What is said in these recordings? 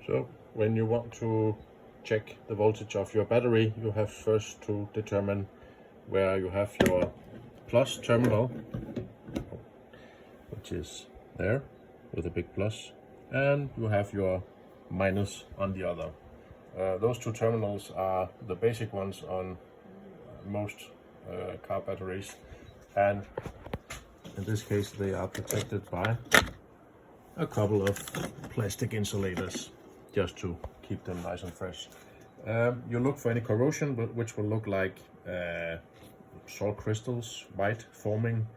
So when you want to check the voltage of your battery, you have first to determine where you have your plus terminal, which is there with a big plus, and you have your minus on the other. Those two terminals are the basic ones on most car batteries, and in this case they are protected by a couple of plastic insulators just to keep them nice and fresh. You look for any corrosion, which will look like salt crystals, white, forming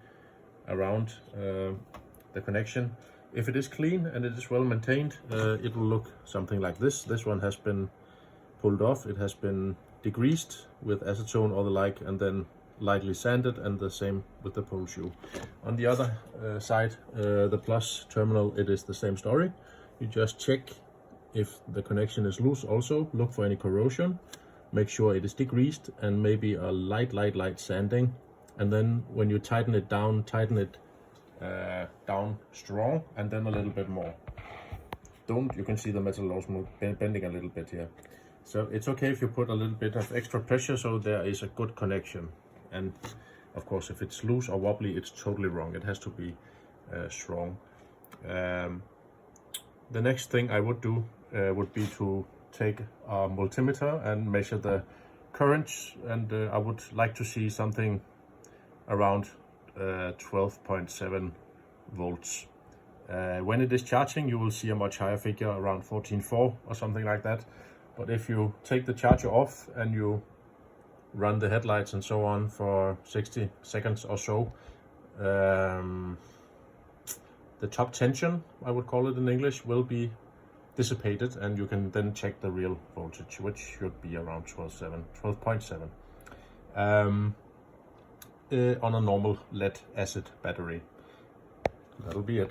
around the connection. If it is clean and it is well maintained, it will look something like this. This one has been pulled off, it has been degreased with acetone or the like, and then lightly sanded, and the same with the pole shoe. On the other side, the plus terminal, it is the same story. You just check if the connection is loose. Also look for any corrosion, make sure it is degreased, and maybe a light sanding. And then when you tighten it down strong, and then a little bit more. You can see the metal also bending a little bit here. So it's okay if you put a little bit of extra pressure so there is a good connection. And of course, if it's loose or wobbly, it's totally wrong. It has to be strong. The next thing I would do would be to take a multimeter and measure the currents, and I would like to see something around 12.7 volts. When it is charging, you will see a much higher figure, around 14.4 or something like that. But if you take the charger off and you run the headlights and so on for 60 seconds or so, the top tension, I would call it in English, will be dissipated, and you can then check the real voltage, which should be around 12.7 on a normal lead acid battery. That'll be it.